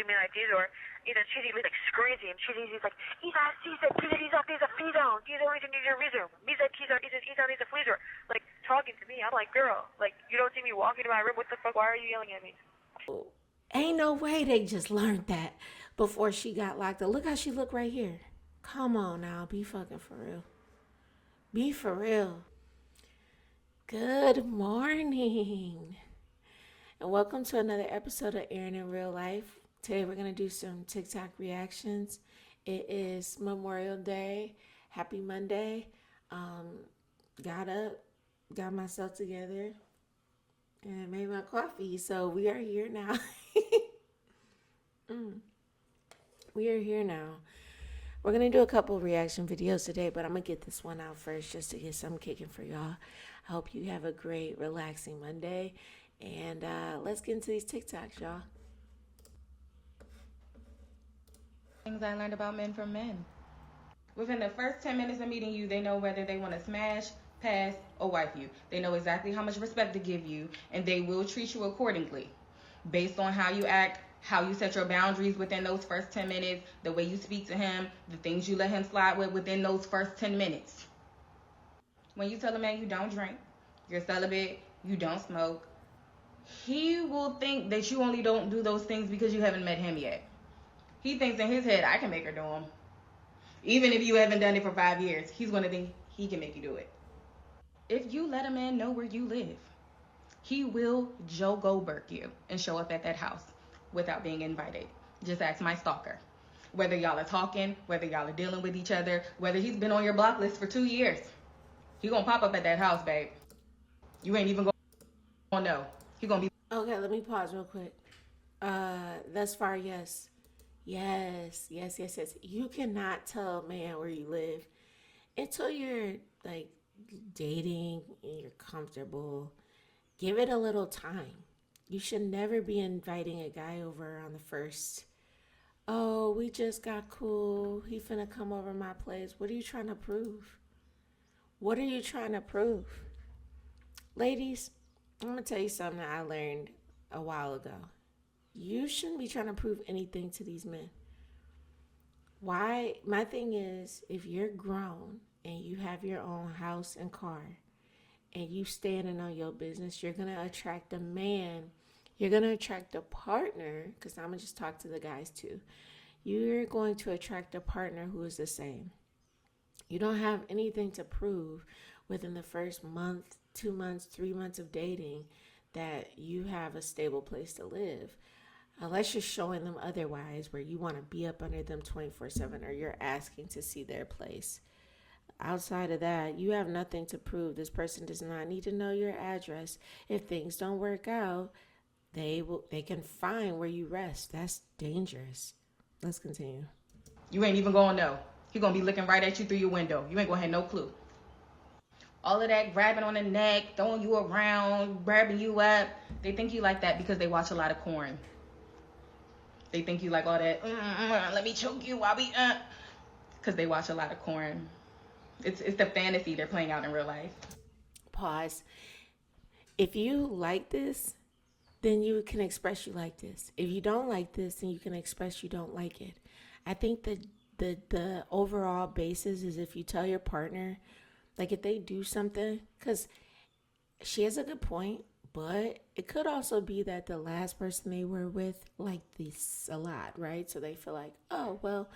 me like these, or either cheating like screaming, cheating, he's like, Isa, freezer, these are reason, these are reason, Misa, Isa, needs a freezer. Like, talking to me, I'm like, girl, like, you don't see me walking to my room, what the fuck, why are you yelling at me? Ain't no way they just learned that before she got locked up. Look how she look right here. Come on now, be fucking for real. Be for real. Good morning. And welcome to another episode of Erin in Real Life. Today we're going to do some TikTok reactions. It is Memorial Day. Happy Monday. Got up, got myself together, and made my coffee. So we are here now. We are here now. We're going to do a couple reaction videos today, but I'm going to get this one out first just to get some kicking for y'all. I hope you have a great, relaxing Monday. And let's get into these TikToks, y'all. Things I learned about men from men. Within the first 10 minutes of meeting you, they know whether they want to smash, pass, or wife you. They know exactly how much respect to give you, and they will treat you accordingly. Based on how you act, how you set your boundaries within those first 10 minutes, the way you speak to him, the things you let him slide with within those first 10 minutes. When you tell a man you don't drink, you're celibate, you don't smoke, he will think that you only don't do those things because you haven't met him yet. He thinks in his head, I can make her do them. Even if you haven't done it for 5 years, he's going to think he can make you do it. If you let a man know where you live, he will Joe Goldberg you and show up at that house without being invited. Just ask my stalker. Whether y'all are talking, whether y'all are dealing with each other, whether he's been on your block list for 2 years, he gonna pop up at that house, babe. You ain't even gonna know. He gonna be... Okay, let me pause real quick. Thus far, yes. Yes. You cannot tell a man where you live until you're like dating and you're comfortable. Give it a little time. You should never be inviting a guy over on the first. Oh, we just got cool. He finna come over my place. What are you trying to prove? What are you trying to prove? Ladies, I'm gonna tell you something that I learned a while ago. You shouldn't be trying to prove anything to these men. Why? My thing is, if you're grown and you have your own house and car and you standing on your business, you're going to attract a man. You're going to attract a partner, because I'm going to just talk to the guys too. You're going to attract a partner who is the same. You don't have anything to prove within the first month, 2 months, 3 months of dating that you have a stable place to live. Unless you're showing them otherwise, where you want to be up under them 24/7 or you're asking to see their place. Outside of that, you have nothing to prove. This person does not need to know your address. If things don't work out, they can find where you rest. That's dangerous. Let's continue. You ain't even gonna know. He gonna be looking right at you through your window. You ain't gonna have no clue. All of that grabbing on the neck, throwing you around, grabbing you up. They think you like that because they watch a lot of porn. They think you like all that, let me choke you while we, because they watch a lot of porn. It's the fantasy they're playing out in real life. Pause. If you like this, then you can express you like this. If you don't like this, then you can express you don't like it. I think that the overall basis is if you tell your partner, like if they do something, because she has a good point, but it could also be that the last person they were with liked this a lot, right? So they feel like, oh, well,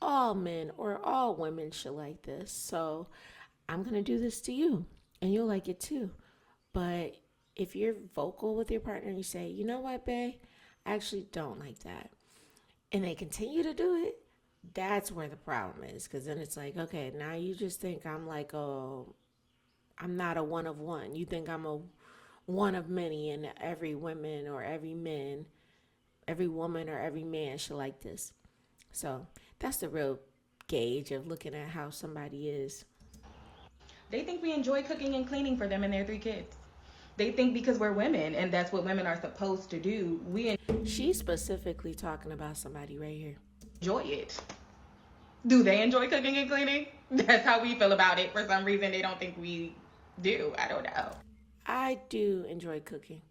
all men or all women should like this. So I'm going to do this to you and you'll like it too. But if you're vocal with your partner and you say, you know what, babe, I actually don't like that, and they continue to do it, that's where the problem is. Because then it's like, okay, now you just think I'm like, oh, I'm not a one of one. You think I'm a one of many, and every woman or every woman or every man should like this. So that's the real gauge of looking at how somebody is. They think we enjoy cooking and cleaning for them and their 3 kids. They think because we're women and that's what women are supposed to do, She's specifically talking about somebody right here. Enjoy it. Do they enjoy cooking and cleaning? That's how we feel about it. For some reason, they don't think we do. I don't know. I do enjoy cooking.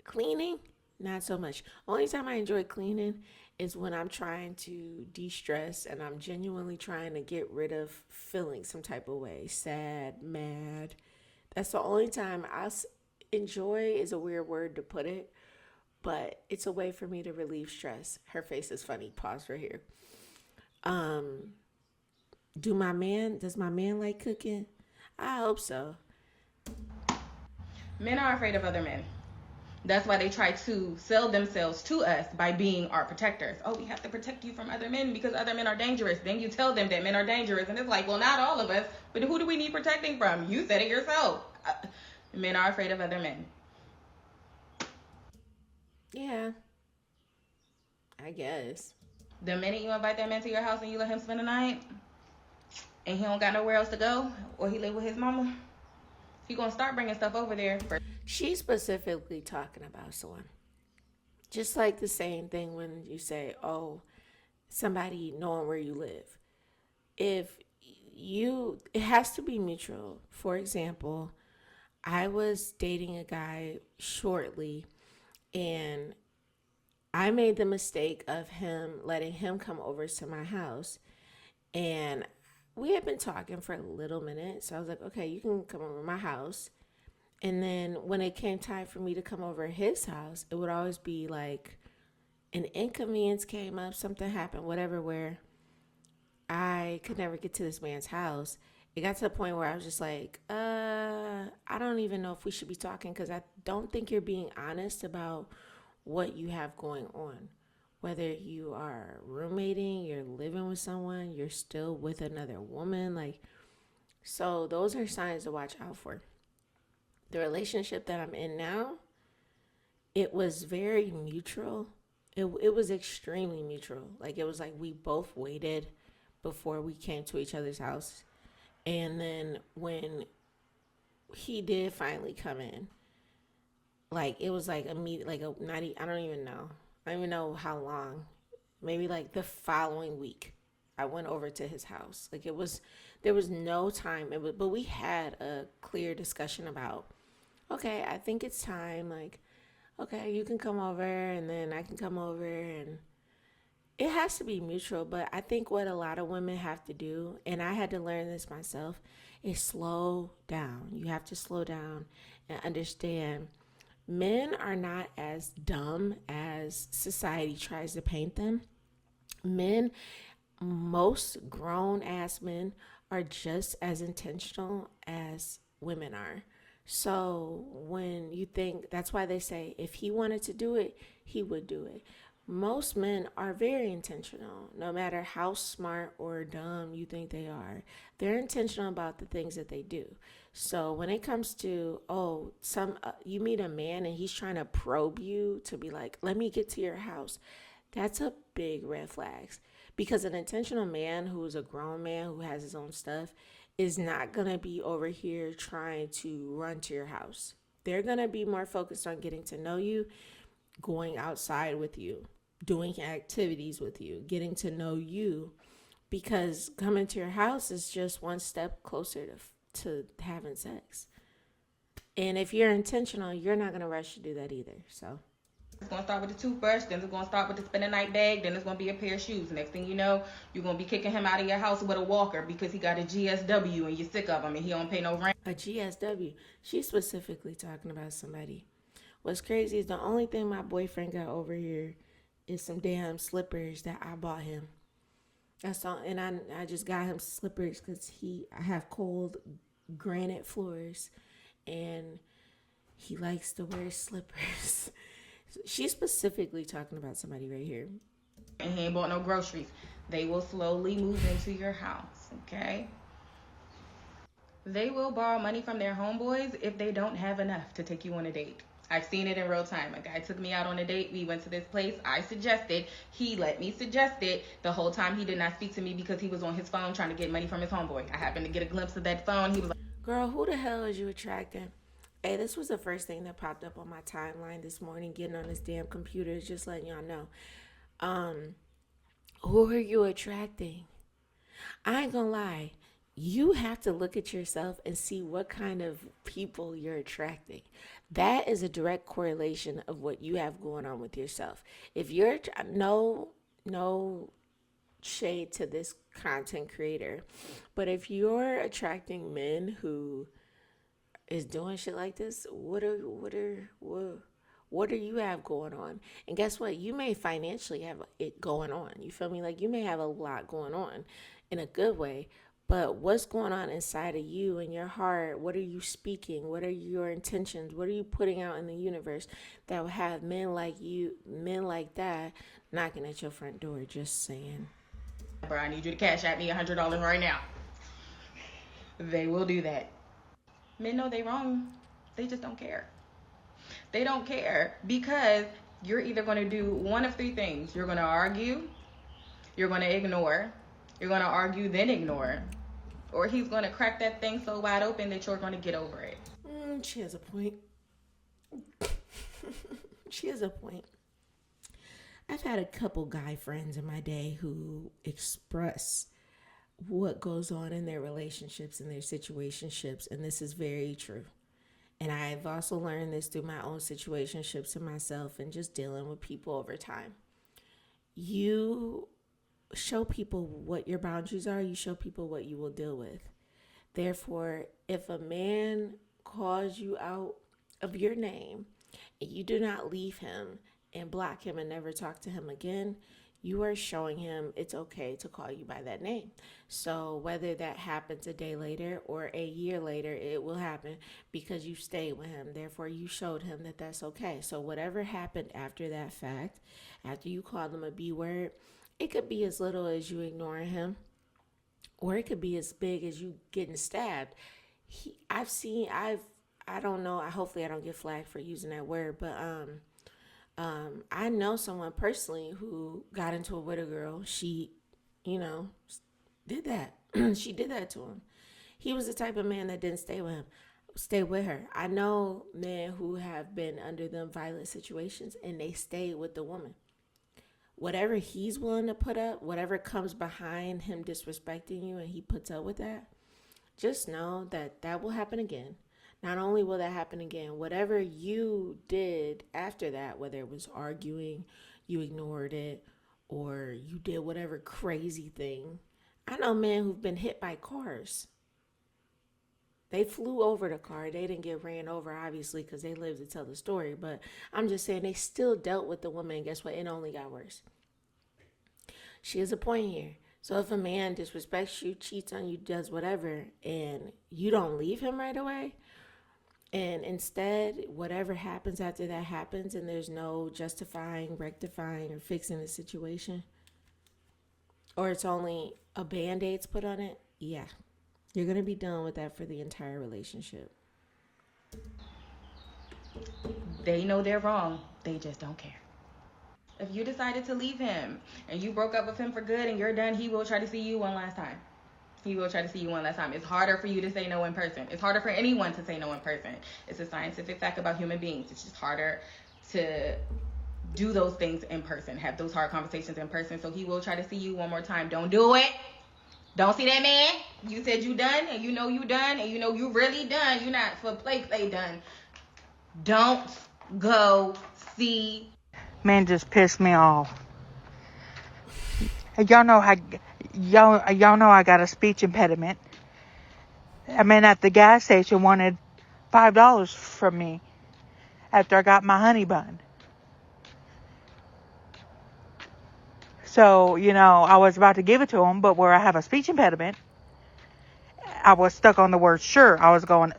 Cleaning, Not so much. Only time I enjoy cleaning is when I'm trying to de-stress and I'm genuinely trying to get rid of feeling some type of way, sad, mad. That's the only time enjoy is a weird word to put it, but it's a way for me to relieve stress. Her face is funny. Pause right here. Um, does my man like cooking? I hope so. Men are afraid of other men. That's why they try to sell themselves to us by being our protectors. Oh, we have to protect you from other men because other men are dangerous. Then you tell them that men are dangerous. And it's like, well, not all of us. But who do we need protecting from? You said it yourself. Men are afraid of other men. Yeah, I guess. The minute you invite that man to your house and you let him spend the night and he don't got nowhere else to go or he live with his mama, he gonna start bringing stuff over there. She's specifically talking about someone. Just like the same thing when you say, oh, somebody knowing where you live. If it has to be mutual. For example, I was dating a guy shortly and I made the mistake of letting him come over to my house. And we had been talking for a little minute. So I was like, okay, you can come over to my house. And then when it came time for me to come over to his house, it would always be like an inconvenience came up, something happened, whatever, where I could never get to this man's house. It got to the point where I was just like, I don't even know if we should be talking because I don't think you're being honest about what you have going on. Whether you are roommating, you're living with someone, you're still with another woman. So those are signs to watch out for. The relationship that I'm in now, it was very mutual. It was extremely mutual. It was like we both waited before we came to each other's house. And then when he did finally come in, it was like immediate, I don't even know. I don't even know how long. Maybe the following week, I went over to his house. There was no time. But we had a clear discussion about, okay, I think it's time. Okay, you can come over and then I can come over, and it has to be mutual. But I think what a lot of women have to do, and I had to learn this myself, is slow down. You have to slow down and understand men are not as dumb as society tries to paint them. Men, most grown ass men, are just as intentional as women are. So when you think, that's why they say if he wanted to do it, he would do it. Most men are very intentional, no matter how smart or dumb you think they are. They're intentional about the things that they do. So when it comes to, you meet a man and he's trying to probe you to be like, let me get to your house. That's a big red flag. Because an intentional man who is a grown man who has his own stuff is not going to be over here trying to run to your house. They're going to be more focused on getting to know you, going outside with you, doing activities with you, getting to know you, because coming to your house is just one step closer to having sex. And if you're intentional, you're not going to rush to do that either. So it's going to start with the toothbrush, then it's going to start with the spend the night bag, then it's going to be a pair of shoes. Next thing you know, you're going to be kicking him out of your house with a walker because he got a GSW and you're sick of him and he don't pay no rent. A GSW. She's specifically talking about somebody. What's crazy is the only thing my boyfriend got over here is some damn slippers that I bought him. That's all. And I just got him slippers because I have cold granite floors and he likes to wear slippers. She's specifically talking about somebody right here. And he ain't bought no groceries. They will slowly move into your house, okay? They will borrow money from their homeboys if they don't have enough to take you on a date. I've seen it in real time. A guy took me out on a date. We went to this place. I suggested. He let me suggest it. The whole time he did not speak to me because he was on his phone trying to get money from his homeboy. I happened to get a glimpse of that phone. He was like, girl, who the hell is you attracting? Hey, this was the first thing that popped up on my timeline this morning, getting on this damn computer, just letting y'all know. Who are you attracting? I ain't gonna lie. You have to look at yourself and see what kind of people you're attracting. That is a direct correlation of what you have going on with yourself. If you're no shade to this content creator, but if you're attracting men who is doing shit like this, what do you have going on? And guess what? You may financially have it going on. You feel me? Like you may have a lot going on in a good way, but what's going on inside of you and your heart? What are you speaking? What are your intentions? What are you putting out in the universe that will have men like you, men like that, knocking at your front door? Just saying. Bro, I need you to cash at me $100 right now. They will do that. Men know they wrong. They just don't care. They don't care because you're either going to do one of three things. You're going to argue, you're going to ignore, you're going to argue then ignore, or he's going to crack that thing so wide open that you're going to get over it. She has a point. She has a point. I've had a couple guy friends in my day who express what goes on in their relationships and their situationships, and this is very true. And I've also learned this through my own situationships and myself and just dealing with people over time. You show people what your boundaries are, you show people what you will deal with. Therefore, if a man calls you out of your name and you do not leave him and block him and never talk to him again, you are showing him it's okay to call you by that name. So whether that happens a day later or a year later, it will happen because you stayed with him. Therefore, you showed him that that's okay. So whatever happened after that fact, after you called him a B word, it could be as little as you ignoring him, or it could be as big as you getting stabbed. I don't know. Hopefully I don't get flagged for using that word, but I know someone personally who got into it with a girl. She, did that. She did that to him. He was the type of man that didn't stay with her. I know men who have been under them violent situations and they stayed with the woman. Whatever he's willing to put up, whatever comes behind him disrespecting you and he puts up with that, just know that that will happen again. Not only will that happen again, whatever you did after that, whether it was arguing, you ignored it, or you did whatever crazy thing. I know men who've been hit by cars. They flew over the car. They didn't get ran over, obviously, because they lived to tell the story. But I'm just saying they still dealt with the woman. And guess what? It only got worse. She has a point here. So if a man disrespects you, cheats on you, does whatever, and you don't leave him right away, and instead, whatever happens after that happens, and there's no justifying, rectifying, or fixing the situation, or it's only a Band-Aid's put on it, yeah, you're going to be done with that for the entire relationship. They know they're wrong. They just don't care. If you decided to leave him and you broke up with him for good and you're done, he will try to see you one last time. He will try to see you one last time. It's harder for you to say no in person. It's harder for anyone to say no in person. It's a scientific fact about human beings. It's just harder to do those things in person, have those hard conversations in person. So he will try to see you one more time. Don't do it. Don't see that man. You said you done, and you know you done, and you know you really done. You're not for play done. Don't go see. Man just pissed me off. Y'all know I got a speech impediment. A man at the gas station wanted $5 from me after I got my honey bun. So, I was about to give it to him, but where I have a speech impediment, I was stuck on the word sure. I was going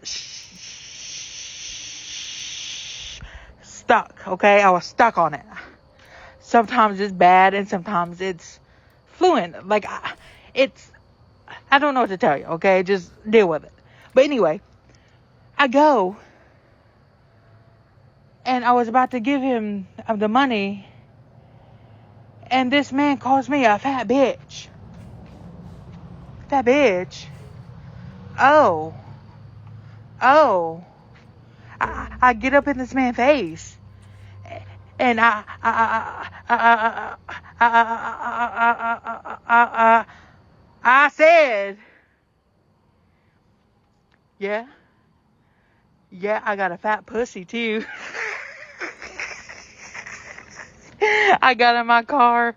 stuck, okay? I was stuck on it. Sometimes it's bad and sometimes it's fluent. Like, I don't know what to tell you, okay? Just deal with it. But anyway, I go and I was about to give him the money, and this man calls me a fat bitch. Fat bitch. Oh. I get up in this man's face, and I said, yeah, Yeah, I got a fat pussy too. I got in my car.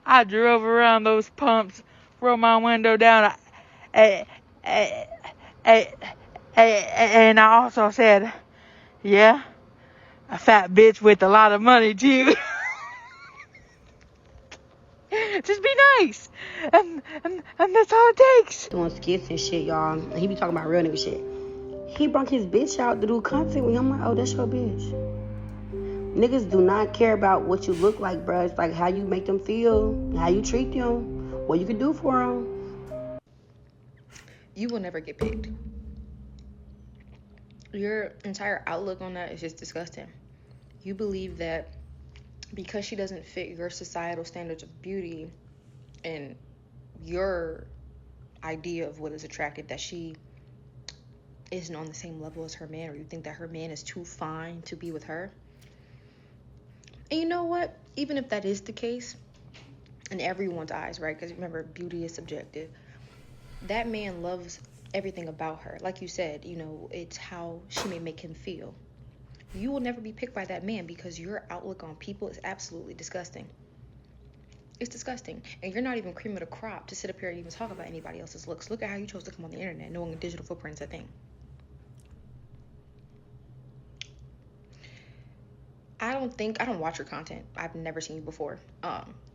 I drove around those pumps, rolled my window down, and I also said, yeah, a fat bitch with a lot of money too. Just be nice, and that's all it takes. Doing skits and shit, y'all. And he be talking about real nigga shit. He brought his bitch out to do content with him. I'm like, oh, that's your bitch. Niggas do not care about what you look like, bruh. It's like how you make them feel, how you treat them, what you can do for them. You will never get picked. Your entire outlook on that is just disgusting. You believe that because she doesn't fit your societal standards of beauty and your idea of what is attractive, that she isn't on the same level as her man, or you think that her man is too fine to be with her. And you know what? Even if that is the case, in everyone's eyes, right? Because remember, beauty is subjective. That man loves everything about her. Like you said, you know, it's how she may make him feel. You will never be picked by that man because your outlook on people is absolutely disgusting. It's disgusting. And you're not even cream of the crop to sit up here and even talk about anybody else's looks. Look at how you chose to come on the internet knowing a digital footprint's a thing. I don't watch your content. I've never seen you before.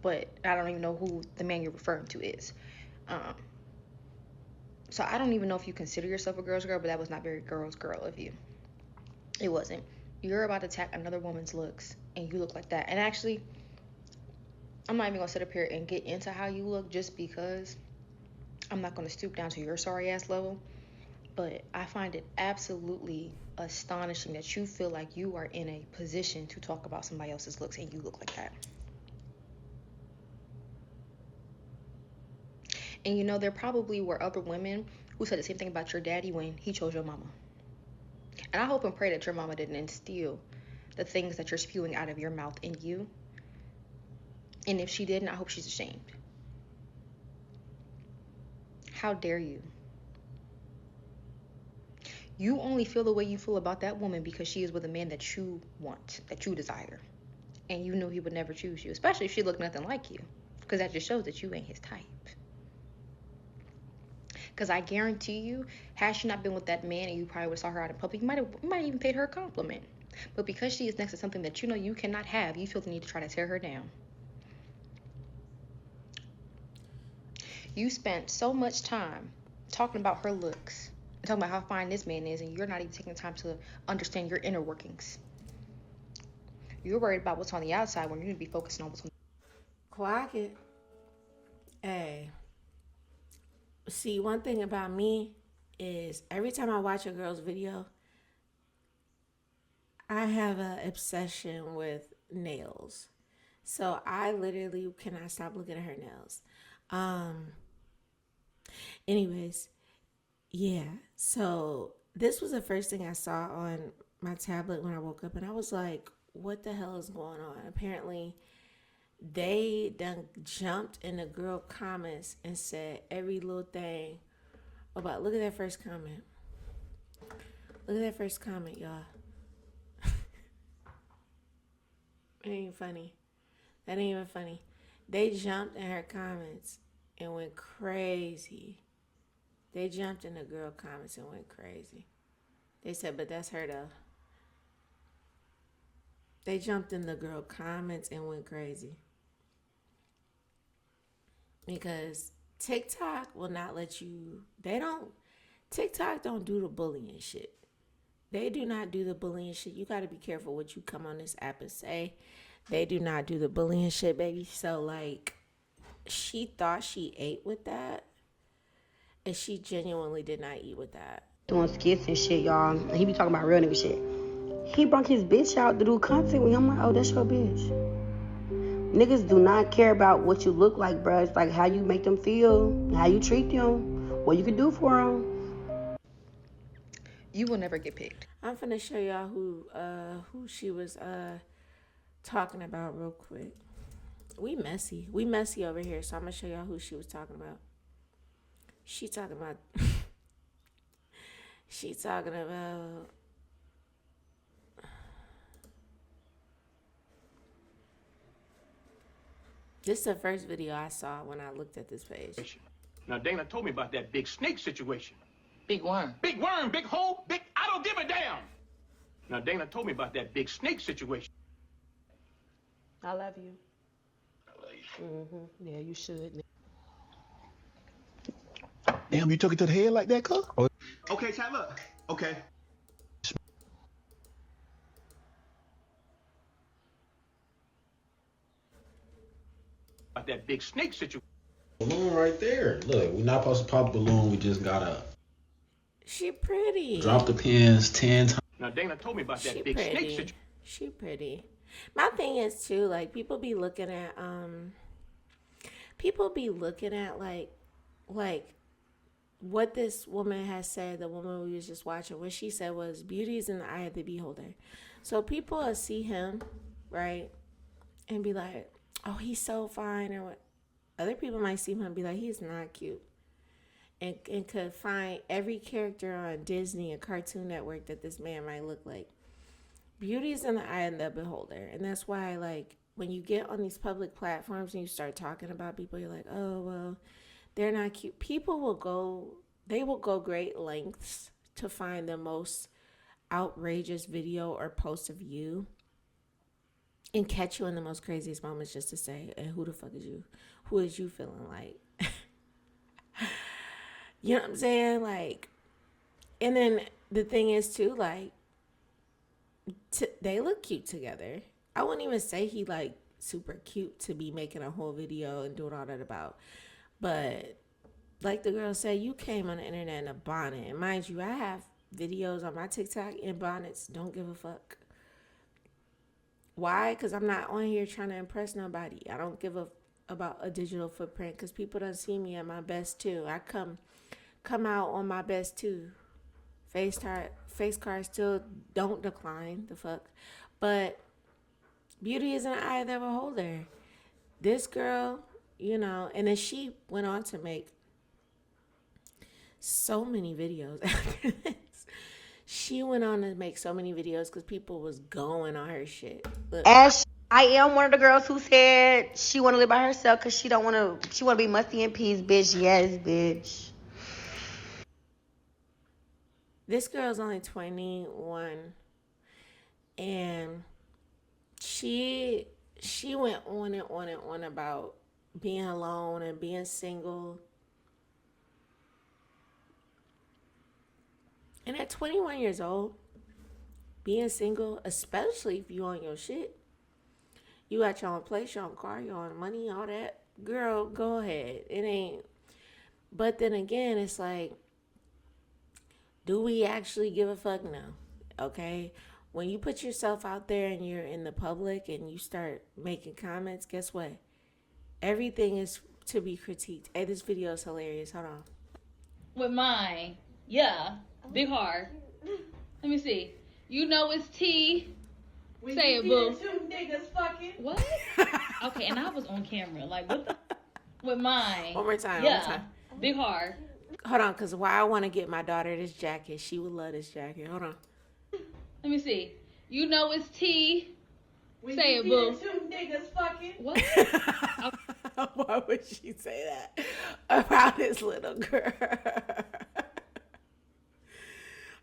But I don't even know who the man you're referring to is. So I don't even know if you consider yourself a girl's girl, but that was not very girl's girl of you. It wasn't. You're about to attack another woman's looks, and you look like that. And actually, I'm not even going to sit up here and get into how you look just because I'm not going to stoop down to your sorry ass level. But I find it absolutely astonishing that you feel like you are in a position to talk about somebody else's looks and you look like that. And you know, there probably were other women who said the same thing about your daddy when he chose your mama. And I hope and pray that your mama didn't instill the things that you're spewing out of your mouth in you. And if she didn't, I hope she's ashamed. How dare you? You only feel the way you feel about that woman because she is with a man that you want, that you desire. And you knew he would never choose you, especially if she looked nothing like you. Because that just shows that you ain't his type. Because I guarantee you, had she not been with that man and you probably would have saw her out in public, you might have even paid her a compliment. But because she is next to something that you know you cannot have, you feel the need to try to tear her down. You spent so much time talking about her looks, and talking about how fine this man is, and you're not even taking the time to understand your inner workings. You're worried about what's on the outside when you need to be focusing on what's on the Clock it. Hey. See, one thing about me is every time I watch a girl's video, I have an obsession with nails. So I literally cannot stop looking at her nails. Anyways, yeah. So this was the first thing I saw on my tablet when I woke up, and I was like, what the hell is going on? Apparently, they done jumped in the girl comments and said every little thing about, look at that first comment. Look at that first comment, y'all. It ain't funny. That ain't even funny. They jumped in her comments and went crazy. They jumped in the girl comments and went crazy. They said, but that's her though. They jumped in the girl comments and went crazy. Because TikTok will not let you, TikTok don't do the bullying shit. They do not do the bullying shit. You got to be careful what you come on this app and say. They do not do the bullying shit, baby. So, like, she thought she ate with that, and she genuinely did not eat with that. Doing skits and shit, y'all. And he be talking about real nigga shit. He brought his bitch out to do content with him. I'm like, oh, that's your bitch. Niggas do not care about what you look like, bruh. It's like how you make them feel, how you treat them, what you can do for them. You will never get picked. I'm finna show y'all who she was talking about real quick. We messy over here, so I'm gonna show y'all who she was talking about. She talking about This is the first video I saw when I looked at this page. Now, Dana told me about that big snake situation. Big worm. Big worm, big hole, big... I don't give a damn! Now, Dana told me about that big snake situation. I love you. I love you. Yeah, you should. Damn, you took it to the head like that, cuz? Okay, chat, look. Okay. About that big snake situation. Balloon right there. Look, we're not supposed to pop the balloon. We just gotta She pretty. drop the pins 10 times. Now, Dana told me about that She big snake pretty. situation. She pretty. My thing is too, like, people be looking at like what this woman has said, the woman we was just watching, what she said was beauty is in the eye of the beholder. So people will see him, right, and be like, oh, he's so fine, or what. Other people might see him and be like, he's not cute. And could find every character on Disney and Cartoon Network that this man might look like. Beauty is in the eye of the beholder. And that's why, like, when you get on these public platforms and you start talking about people, you're like, oh, well, they're not cute. People will go great lengths to find the most outrageous video or post of you and catch you in the most craziest moments just to say, and who the fuck is you? Who is you feeling like? You know what I'm saying? Like, and then the thing is too, like, they look cute together. I wouldn't even say he like super cute to be making a whole video and doing all that about. But like the girl said, you came on the internet in a bonnet. And mind you, I have videos on my TikTok in bonnets. Don't give a fuck. Why? Because I'm not on here trying to impress nobody. I don't give a about a digital footprint because people don't see me at my best too. I come out on my best too. Face card still don't decline the fuck. But beauty is in the eye of the beholder. This girl, you know, and then she went on to make so many videos after this. She went on to make so many videos because people was going on her shit. Look. Ash, I am one of the girls who said she want to live by herself because she want to be musty in peace, bitch. Yes, bitch. This girl's only 21, and she went on and on and on about being alone and being single. And at 21 years old, being single, especially if you on your shit, you got your own place, your own car, your own money, all that, girl, go ahead. It ain't. But then again, it's like, do we actually give a fuck? No. Okay? When you put yourself out there and you're in the public and you start making comments, guess what? Everything is to be critiqued. Hey, this video is hilarious. Hold on. With mine, yeah, big hard. Let me see. You know it's T. Say it, boo. Two niggas fucking. What? Okay, and I was on camera. Like, what the? With mine. One more time. Yeah, One more time. big hard. Hold on, because why I want to get my daughter this jacket. She would love this jacket. Hold on. Let me see. You know it's T. Say it, boo. Two niggas fucking. What? Why would she say that about this little girl?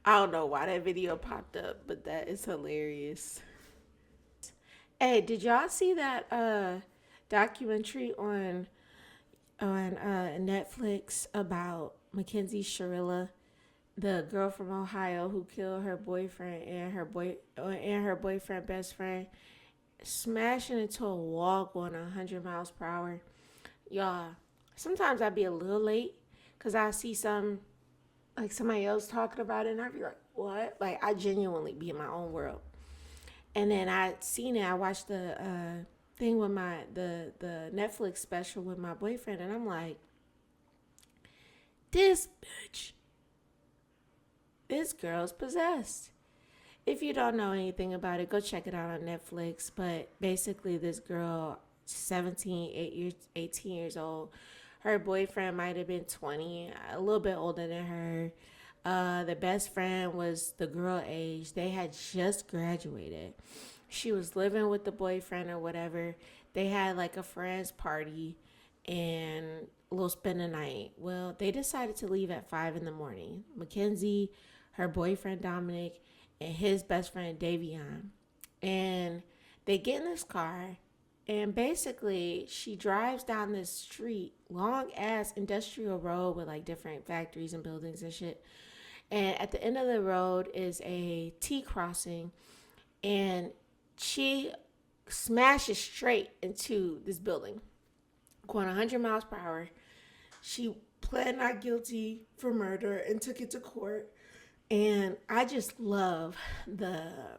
I don't know why that video popped up, but that is hilarious. Hey, did y'all see that documentary on Netflix about Mackenzie Shirilla, the girl from Ohio who killed her boyfriend and her boyfriend best friend, smashing into a wall going 100 miles per hour? Y'all, sometimes I be a little late because I see like somebody else talking about it and I be like, what? Like, I genuinely be in my own world. And then I watched the thing with the Netflix special with my boyfriend, and I'm like, this girl's possessed. If you don't know anything about it, go check it out on Netflix. But basically, this girl, 18 years old, her boyfriend might have been 20, a little bit older than her. The best friend was the girl age. They had just graduated. she was living with the boyfriend or whatever. They had like a friend's party and a little spend the night. Well, they decided to leave at 5 in the morning. Mackenzie, her boyfriend Dominic, and his best friend Davion. And they get in this car, and basically she drives down this street, long ass industrial road with like different factories and buildings and shit. And at the end of the road is a T crossing, and she smashes straight into this building, going 100 miles per hour. She pled not guilty for murder and took it to court. And I just love the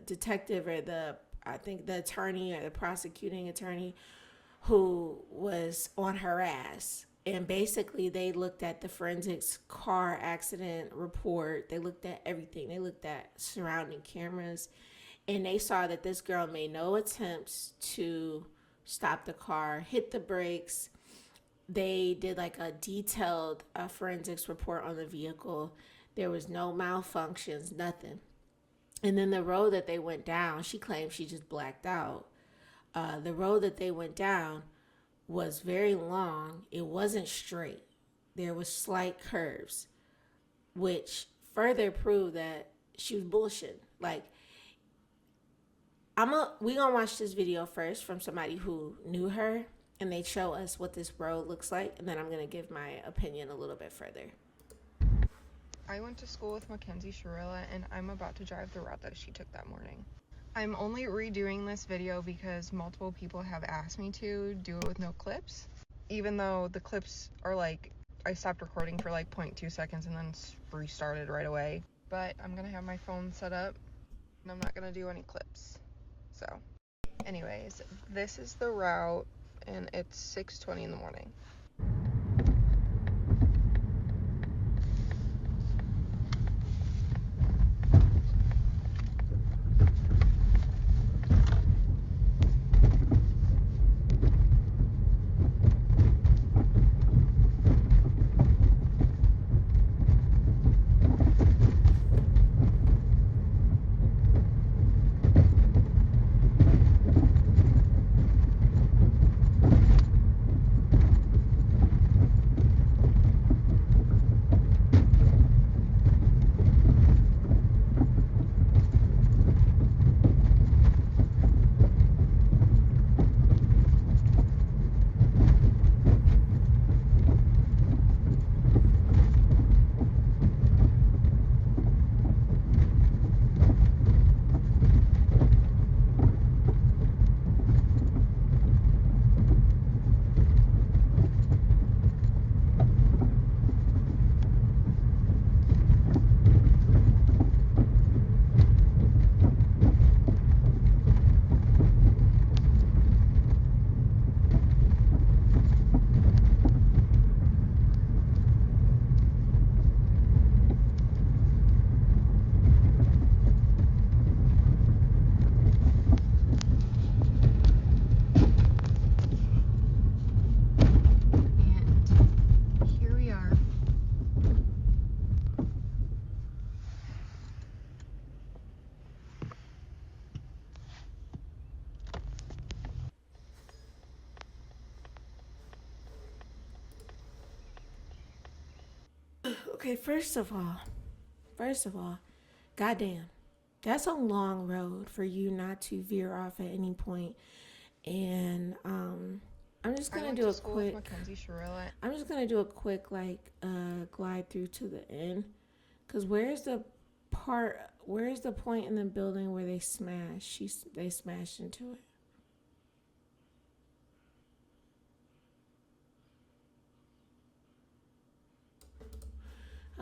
detective, or I think the attorney or the prosecuting attorney, who was on her ass. And basically they looked at the forensics car accident report. They looked at everything. They looked at surrounding cameras, and they saw that this girl made no attempts to stop the car, hit the brakes. They did like a detailed forensics report on the vehicle. There was no malfunctions, nothing. And then the road that they went down, she claimed she just blacked out. The road that they went down was very long. It wasn't straight. There was slight curves, which further proved that she was bullshitting. Like, we gonna watch this video first from somebody who knew her, and they show us what this road looks like, and then I'm gonna give my opinion a little bit further. I went to school with Mackenzie Shirilla, and I'm about to drive the route that she took that morning. I'm only redoing this video because multiple people have asked me to do it with no clips, even though the clips are like, I stopped recording for like 0.2 seconds and then restarted right away. But I'm gonna have my phone set up, and I'm not gonna do any clips. So anyways, this is the route, and it's 6:20 in the morning. Okay, first of all, goddamn, that's a long road for you not to veer off at any point. And I'm just gonna do a quick. I'm just gonna do a quick glide through to the end, cause where's the point in the building where they smashed? They smashed into it.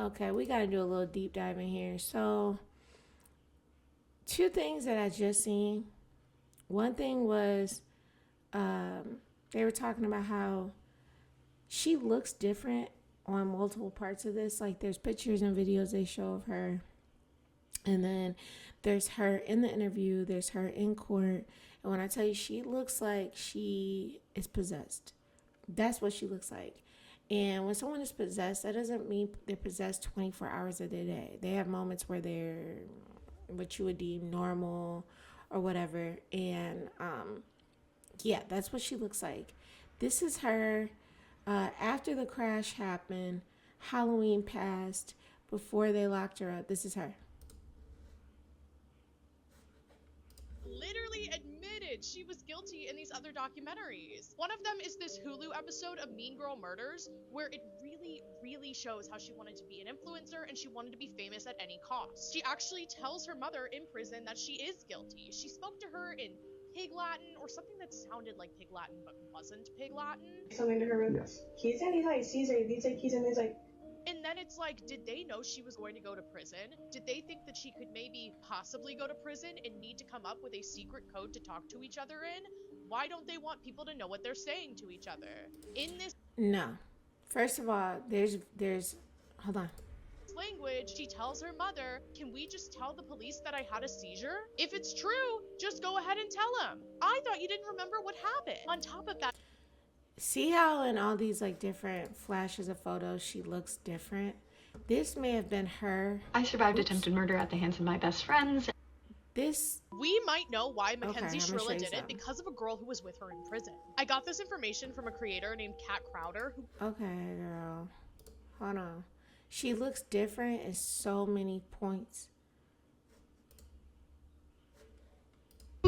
Okay, we got to do a little deep dive in here. So, two things that I just seen. One thing was they were talking about how she looks different on multiple parts of this. Like, there's pictures and videos they show of her. And then there's her in the interview. There's her in court. And when I tell you, she looks like she is possessed. That's what she looks like. And when someone is possessed, that doesn't mean they're possessed 24 hours of the day. They have moments where they're what you would deem normal or whatever. And yeah, that's what she looks like. This is her after the crash happened. Halloween passed before they locked her up. This is her. Literally admitted she was guilty in these other documentaries. One of them is this Hulu episode of Mean Girl Murders, where it really shows how she wanted to be an influencer and she wanted to be famous at any cost. She actually tells her mother in prison that she is guilty. She spoke to her in Pig Latin, or something that sounded like Pig Latin but wasn't Pig Latin. Something to her. Yes. And then it's like, did they know she was going to go to prison? Did they think that she could maybe possibly go to prison and need to come up with a secret code to talk to each other in? Why don't they want people to know what they're saying to each other? In this No. First of all, there's hold on. language, she tells her mother, can we just tell the police that I had a seizure? If it's true, just go ahead and tell them. I thought you didn't remember what happened. On top of that, See how in all these like different flashes of photos she looks different? This may have been her. I survived attempted murder at the hands of my best friends. We might know why Mackenzie I'm gonna show Shirilla you did it something. because of a girl who was with her in prison. I got this information from a creator named Kat Crowder who Okay, girl. Hold on. She looks different in so many points.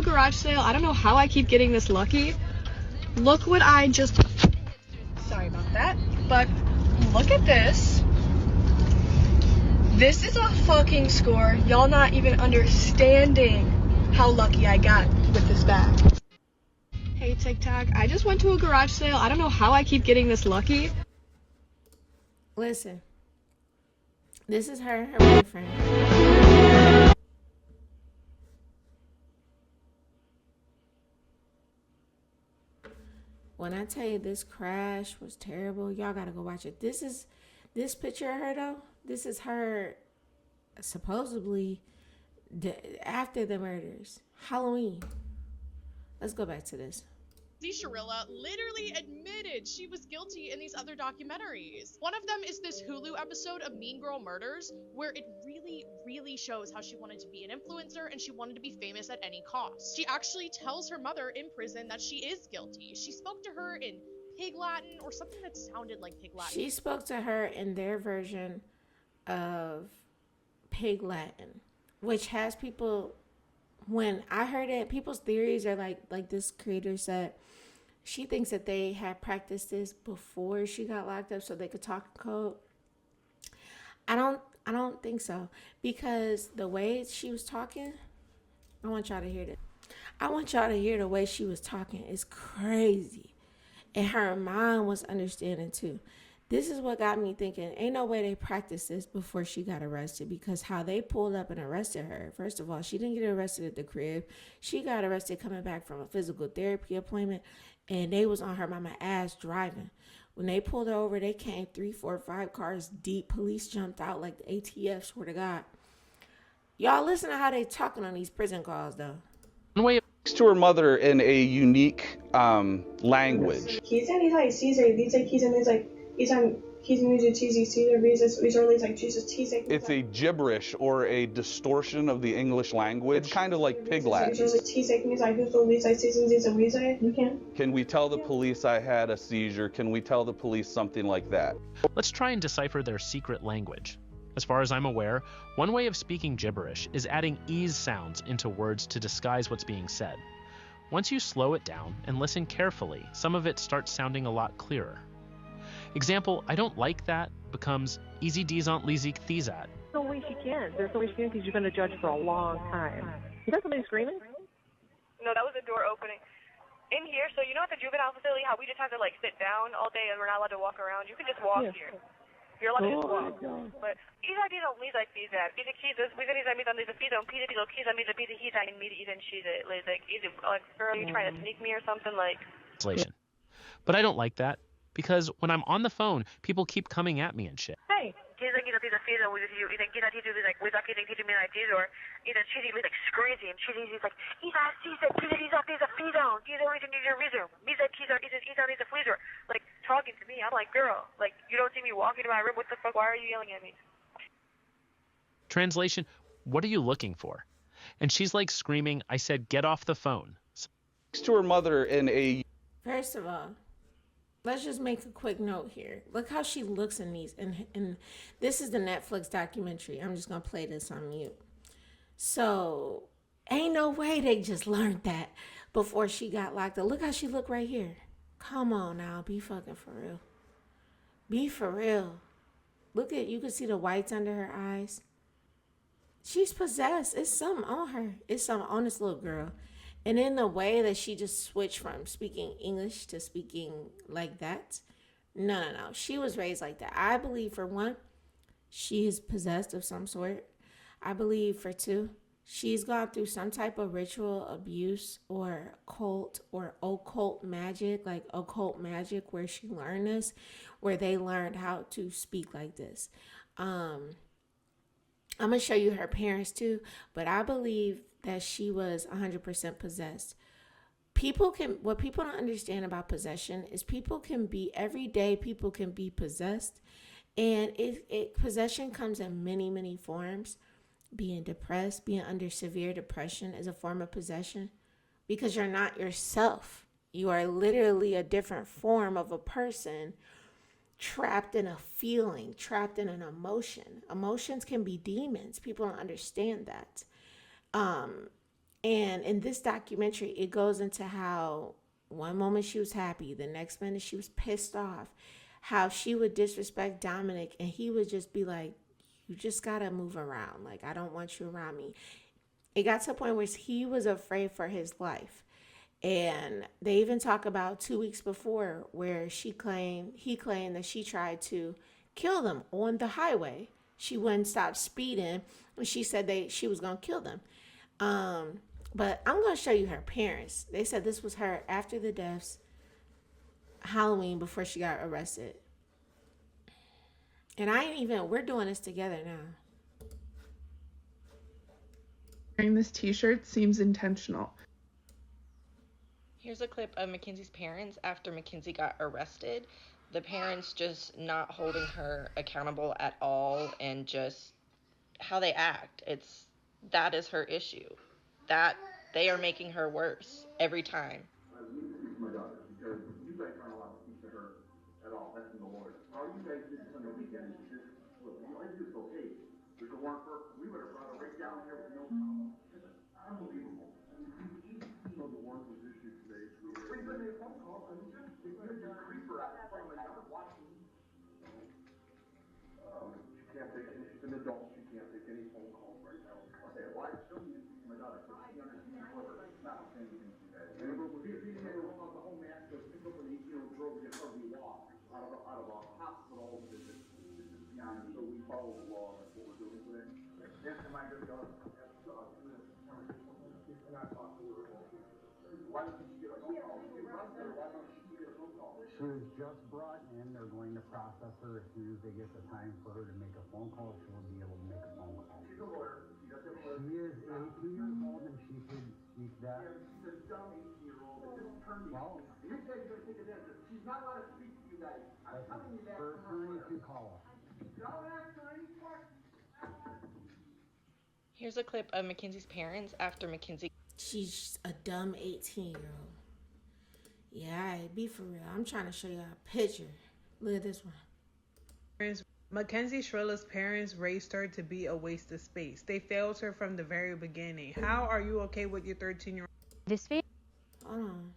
Garage sale. I don't know how I keep getting this lucky. Look what I just... Sorry about that. But look at this. This is a fucking score. Y'all not even understanding how lucky I got with this bag. Hey, TikTok. I just went to a garage sale. I don't know how I keep getting this lucky. Listen. This is her boyfriend. When I tell you this crash was terrible, y'all gotta go watch it. This picture of her though. This is her supposedly after the murders. Halloween. Let's go back to this. Mackenzie Shirilla literally admitted she was guilty in these other documentaries. One of them is this Hulu episode of Mean Girl Murders, where it really shows how she wanted to be an influencer and she wanted to be famous at any cost. She actually tells her mother in prison that she is guilty. She spoke to her in Pig Latin, or something that sounded like Pig Latin. She spoke to her in their version of Pig Latin, which has people, when I heard it, people's theories are like this creator said, she thinks that they had practiced this before she got locked up so they could talk in code. I don't think so, because the way she was talking, I want y'all to hear this. I want y'all to hear the way she was talking. It's crazy. And her mind was understanding too. This is what got me thinking, ain't no way they practiced this before she got arrested, because how they pulled up and arrested her, first of all, she didn't get arrested at the crib. She got arrested coming back from a physical therapy appointment, and they was on her mama ass driving. When they pulled her over, they came 3, 4, 5 cars deep. Police jumped out like the ATF, swear to God. Y'all listen to how they talking on these prison calls, though. One way to her mother in a unique language. It's a gibberish or a distortion of the English language. It's kind of like Pig Latin. Can we tell the police I had a seizure? Can we tell the police something like that? Let's try and decipher their secret language. As far as I'm aware, one way of speaking gibberish is adding ease sounds into words to disguise what's being said. Once you slow it down and listen carefully, some of it starts sounding a lot clearer. Example, I don't like that becomes easy dizant lizik thizat. There's no way she can. There's no way she can, because you're going to judge for a long time. Is that somebody screaming? No, that was a door opening. In here, so you know at the juvenile facility how we just have to like sit down all day and we're not allowed to walk around? You can just walk here. You're allowed to just walk. But 이사 디자 리자 피자. 이제 키즈 위전이 잡니다. 이제 피자 피자 디로 키자 미자 피자 히자 인 미리 이젠 시제. Like girl, you trying to sneak me or something like. Translation. But I don't like that, because when I'm on the phone, people keep coming at me and shit. Hey. Kids like piece of pizza with you. Either get a teacher like without getting teacher me like this, or either cheating me like screaming. Cheating is like Isa Caesar pizza pizza pizza. Either reason is your reason. Misa Caesar is a freezer. Like talking to me. I'm like, girl, like you don't see me walking to my room. What the fuck? Why are you yelling at me? Translation, what are you looking for? And she's like screaming, I said, get off the phone. To her mother in a... First of all, let's just make a quick note here. Look how she looks in these. And this is the Netflix documentary. I'm just going to play this on mute. So, ain't no way they just learned that before she got locked up. Look how she look right here. Come on now. Be fucking for real. Be for real. Look at, you can see the whites under her eyes. She's possessed. It's something on her. It's something on this little girl. And in the way that she just switched from speaking English to speaking like that, no. She was raised like that. I believe, for one, she is possessed of some sort. I believe, for two, she's gone through some type of ritual abuse or cult or occult magic, where she learned this, where they learned how to speak like this. I'm going to show you her parents too, but I believe that she was 100% possessed. What people don't understand about possession is every day people can be possessed, and possession comes in many, many forms. Being depressed, being under severe depression is a form of possession, because you're not yourself. You are literally a different form of a person, trapped in a feeling, trapped in an emotion. Emotions can be demons. People don't understand that. And in this documentary, it goes into how one moment she was happy, the next minute she was pissed off, how she would disrespect Dominic, and he would just be like, you just gotta move around. Like, I don't want you around me. It got to a point where he was afraid for his life. And they even talk about 2 weeks before where he claimed that she tried to kill them on the highway. She wouldn't stop speeding, and she said she was going to kill them. But I'm going to show you her parents. They said this was her after the deaths, Halloween, before she got arrested. And we're doing this together now. Wearing this t-shirt seems intentional. Here's a clip of Mackenzie's parents after Mackenzie got arrested. The parents just not holding her accountable at all, and just how they act. That is her issue. That they are making her worse every time. My daughter, because you guys aren't allowed to speak to her at all. That's in the lawyer. All you guys did on the weekend is just, look, all you do is okay. There's a warrant for, we would have brought her right down here with no problem. Unbelievable. So the warrant was issued today. Please let me a phone call. I mean, just creeper out in front of my daughter watching. She can't take any, she's an adult. She can't take any phone calls right now. Okay, why? Still need to see my daughter. She understands what her, not saying anything to you guys. And if you never roll out the whole mask, just pick up and drove against her, we walk out of a hospital visit. This is beyond, so we follow the law. That's what we're doing today. Yes, and my good daughter. And I talked to her. Why doesn't she get a phone call? Why don't she get a phone call? She was just brought in. They're going to process her. As soon as they get the time for her to make a phone call, she will be able to make a phone call. She's a lawyer. She does have a lawyer. She is 18 years old and she could speak that. Yeah, she's a dumb 18-year-old that just turned 18. Well, you guys are going to take advantage of it. She's not allowed to speak to you guys. I'm telling you that. Her attorney can call her. Don't ask her any questions. Here's a clip of Mackenzie's parents after Mackenzie. She's a dumb 18-year-old. Yeah, be for real. I'm trying to show you a picture. Look at this one. Mackenzie Shirilla's parents raised her to be a waste of space. They failed her from the very beginning. How are you okay with your 13-year-old? Hold on.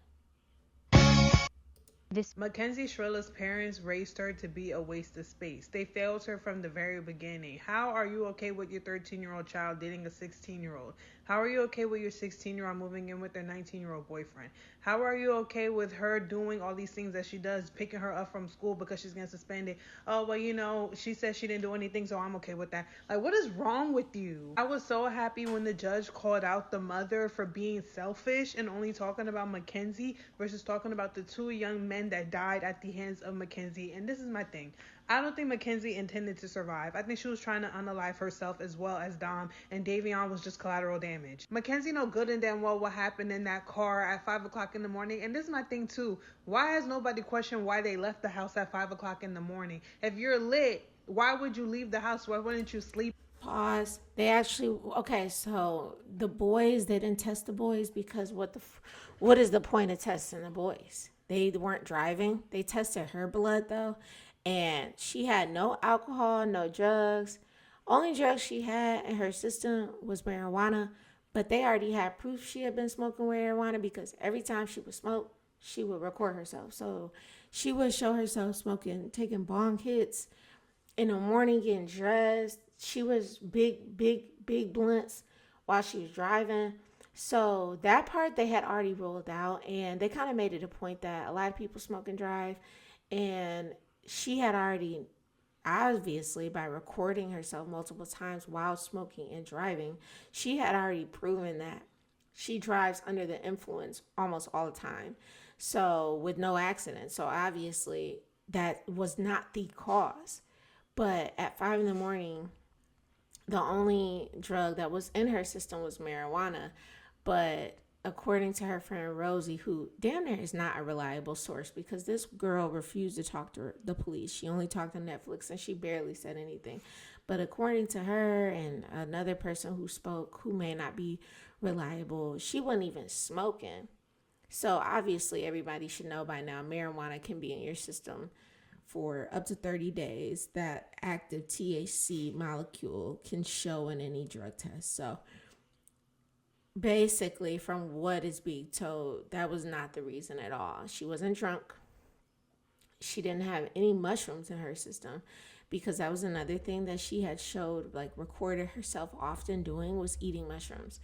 Mackenzie Shirilla's parents raised her to be a waste of space. They failed her from the very beginning. How are you okay with your 13-year-old child dating a 16-year-old? How are you okay with your 16-year-old moving in with their 19-year-old boyfriend? How are you okay with her doing all these things that she does, picking her up from school because she's getting suspended? Oh, well, she said she didn't do anything, so I'm okay with that. Like, what is wrong with you? I was so happy when the judge called out the mother for being selfish and only talking about Mackenzie versus talking about the two young men that died at the hands of Mackenzie. And this is my thing. I don't think Mackenzie intended to survive. I think she was trying to unalive herself as well as Dom, and Davion was just collateral damage. Mackenzie know good and damn well what happened in that car at 5 o'clock in the morning. And this is my thing too. Why has nobody questioned why they left the house at 5 o'clock in the morning? If you're lit, why would you leave the house? Why wouldn't you sleep? pause. They actually, okay, so the boys, they didn't test the boys because what is the point of testing the boys? They weren't driving. They tested her blood though, and she had no alcohol, no drugs. Only drugs she had in her system was marijuana, but they already had proof she had been smoking marijuana because every time she would smoke, she would record herself. So she would show herself smoking, taking bong hits in the morning, getting dressed. She was big blunts while she was driving. So that part they had already rolled out, and they kind of made it a point that a lot of people smoke and drive, and she had already, obviously by recording herself multiple times while smoking and driving, she had already proven that she drives under the influence almost all the time. So with no accidents. So obviously that was not the cause. But at 5 in the morning, the only drug that was in her system was marijuana. But according to her friend Rosie, who damn near is not a reliable source because this girl refused to talk to the police. She only talked to Netflix and she barely said anything. But according to her and another person who spoke, who may not be reliable, she wasn't even smoking. So obviously everybody should know by now marijuana can be in your system for up to 30 days. That active THC molecule can show in any drug test. So basically, from what is being told, that was not the reason at all. She wasn't drunk. She didn't have any mushrooms in her system because that was another thing that she had showed, like recorded herself often doing, was eating mushrooms.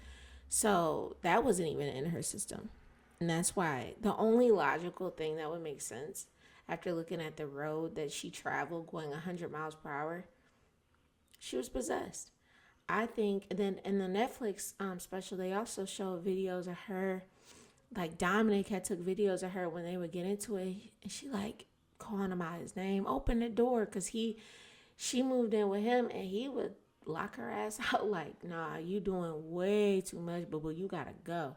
So that wasn't even in her system. And that's why the only logical thing that would make sense after looking at the road that she traveled going 100 miles per hour, she was possessed. I think, and then in the Netflix special, they also showed videos of her, like Dominic had took videos of her when they would get into it, and she like calling him out his name, open the door, because she moved in with him, and he would lock her ass out like, nah, you doing way too much, boo boo, you gotta go.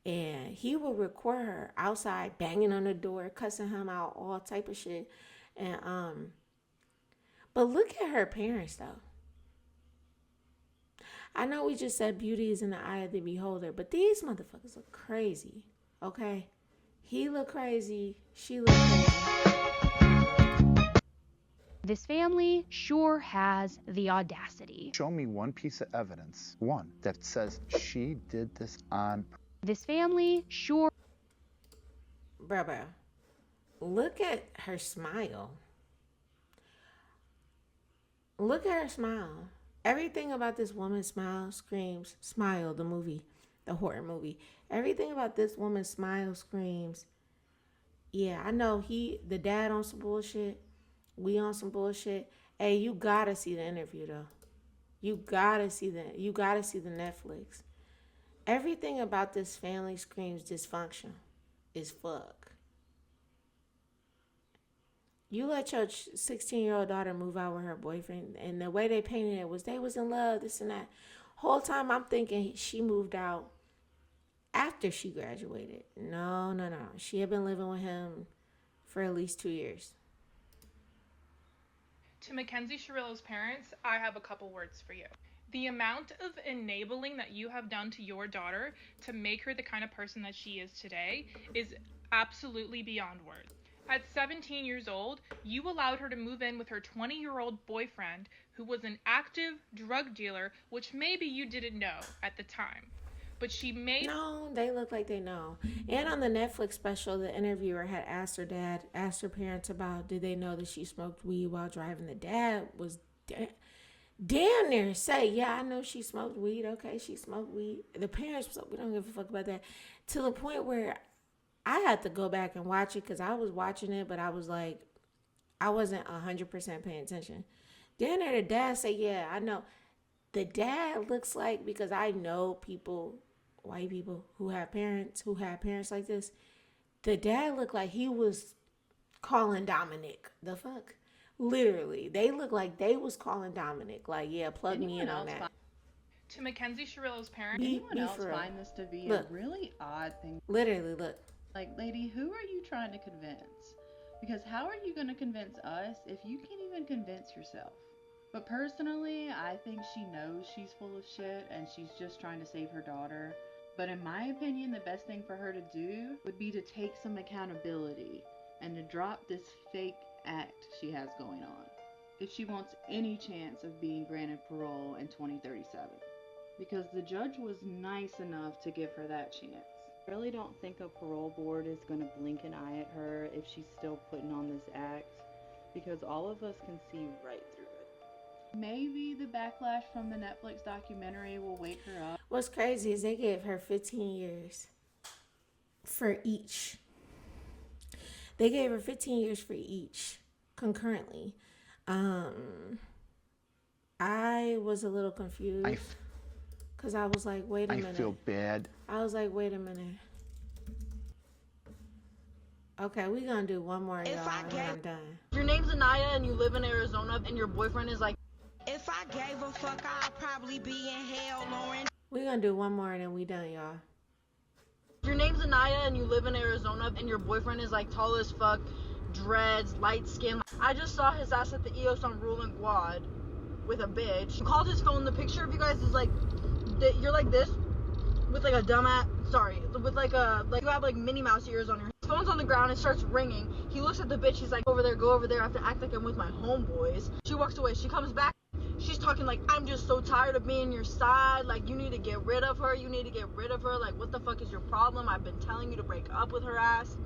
And he would record her outside banging on the door, cussing him out, all type of shit. And but look at her parents though. I know we just said beauty is in the eye of the beholder, but these motherfuckers look crazy. Okay? He look crazy, she look crazy. This family sure has the audacity. Show me one piece of evidence, one, that says she did this on. This family sure. Bruh. Look at her smile. Look at her smile. Everything about this woman's smile screams Smile, the movie, the horror movie. Everything about this woman's smile screams, yeah, I know the dad on some bullshit. We on some bullshit. Hey, you gotta see the interview though. You gotta see the Netflix. Everything about this family screams dysfunction is fuck. You let your 16-year-old daughter move out with her boyfriend, and the way they painted it was they was in love, this and that. Whole time I'm thinking she moved out after she graduated. No. She had been living with him for at least 2 years. To Mackenzie Shirilla's parents, I have a couple words for you. The amount of enabling that you have done to your daughter to make her the kind of person that she is today is absolutely beyond words. At 17 years old, you allowed her to move in with her 20-year-old boyfriend who was an active drug dealer, which maybe you didn't know at the time. But she made... No, they look like they know. And on the Netflix special, the interviewer had asked her parents about, did they know that she smoked weed while driving? The dad was damn near say, yeah, I know she smoked weed. Okay, she smoked weed. The parents was like, we don't give a fuck about that. To the point where I had to go back and watch it because I was watching it, but I was like, I wasn't 100% paying attention. Then the dad say, yeah, I know. The dad looks like, because I know people, white people who have parents like this. The dad looked like he was calling Dominic. The fuck? Literally. They look like they was calling Dominic. Like, yeah, plug me in on that. To Mackenzie Shirilla's parents. Anyone else find this to be a really odd thing? Literally, look. Like, lady, who are you trying to convince? Because how are you going to convince us if you can't even convince yourself? But personally, I think she knows she's full of shit and she's just trying to save her daughter. But in my opinion, the best thing for her to do would be to take some accountability and to drop this fake act she has going on, if she wants any chance of being granted parole in 2037. Because the judge was nice enough to give her that chance. I really don't think a parole board is going to blink an eye at her if she's still putting on this act, because all of us can see right through it. Maybe the backlash from the Netflix documentary will wake her up. What's crazy is they gave her 15 years for each. They gave her 15 years for each concurrently. I was a little confused because I was like, wait a minute. I feel bad. I was like, wait a minute. Okay, we're going to do one more, y'all, and I'm done. Your name's Anaya and you live in Arizona and your boyfriend is like, if I gave a fuck, I'd probably be in hell, Lauren. We're going to do one more and then we done, y'all. Your name's Anaya and you live in Arizona and your boyfriend is like tall as fuck, dreads, light skin. I just saw his ass at the EOS on Ruling Quad with a bitch. He called his phone. The picture of you guys is like, you're like this with like a dumbass, with like a, like you have like Minnie Mouse ears on your head. His phone's on the ground, it starts ringing. He looks at the bitch, he's like, go over there, I have to act like I'm with my homeboys. She walks away, she comes back. She's talking like, I'm just so tired of being your side. Like, you need to get rid of her. Like, what the fuck is your problem? I've been telling you to break up with her ass.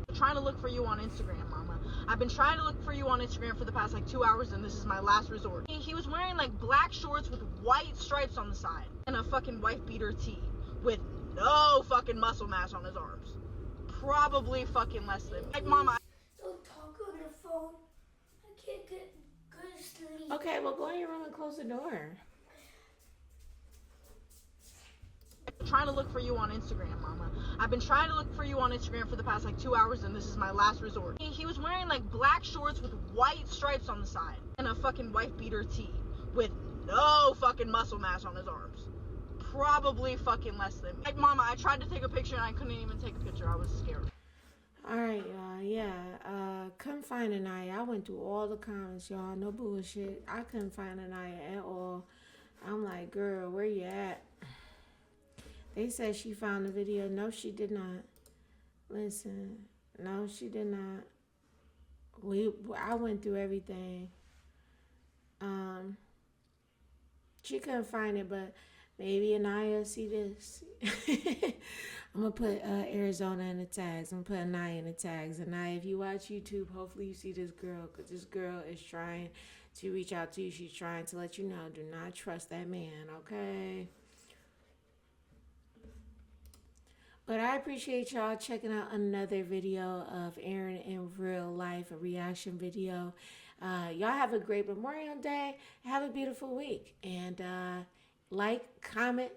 I'm trying to look for you on Instagram, mama. I've been trying to look for you on Instagram for the past like 2 hours and this is my last resort. He was wearing like black shorts with white stripes on the side and a fucking wife beater tee with no fucking muscle mass on his arms. Probably fucking less than. Like, mama. Don't talk on the phone. I can't get good sleep. Okay, well, go in your room and close the door. I'm trying to look for you on Instagram, mama. I've been trying to look for you on Instagram for the past like 2 hours and this is my last resort. He was wearing like black shorts with white stripes on the side and a fucking wife beater tee with no fucking muscle mass on his arms. Probably fucking less than. Like, mama, I tried to take a picture and I couldn't even take a picture. I was scared. Alright, y'all, yeah. Couldn't find Anaya. I went through all the comments, y'all. No bullshit. I couldn't find Anaya at all. I'm like, girl, where you at? They said she found the video. No, she did not. Listen, no, she did not. I went through everything. She couldn't find it, but maybe Anaya see this. I'm going to put Arizona in the tags. I'm going to put Anaya in the tags. Anaya, if you watch YouTube, hopefully you see this girl, because this girl is trying to reach out to you. She's trying to let you know, do not trust that man, okay? But I appreciate y'all checking out another video of Erin in real life, a reaction video. Y'all have a great Memorial Day. Have a beautiful week. And like, comment,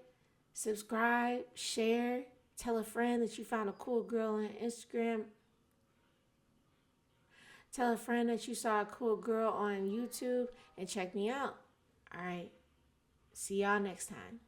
subscribe, share. Tell a friend that you found a cool girl on Instagram. Tell a friend that you saw a cool girl on YouTube. And check me out. All right. See y'all next time.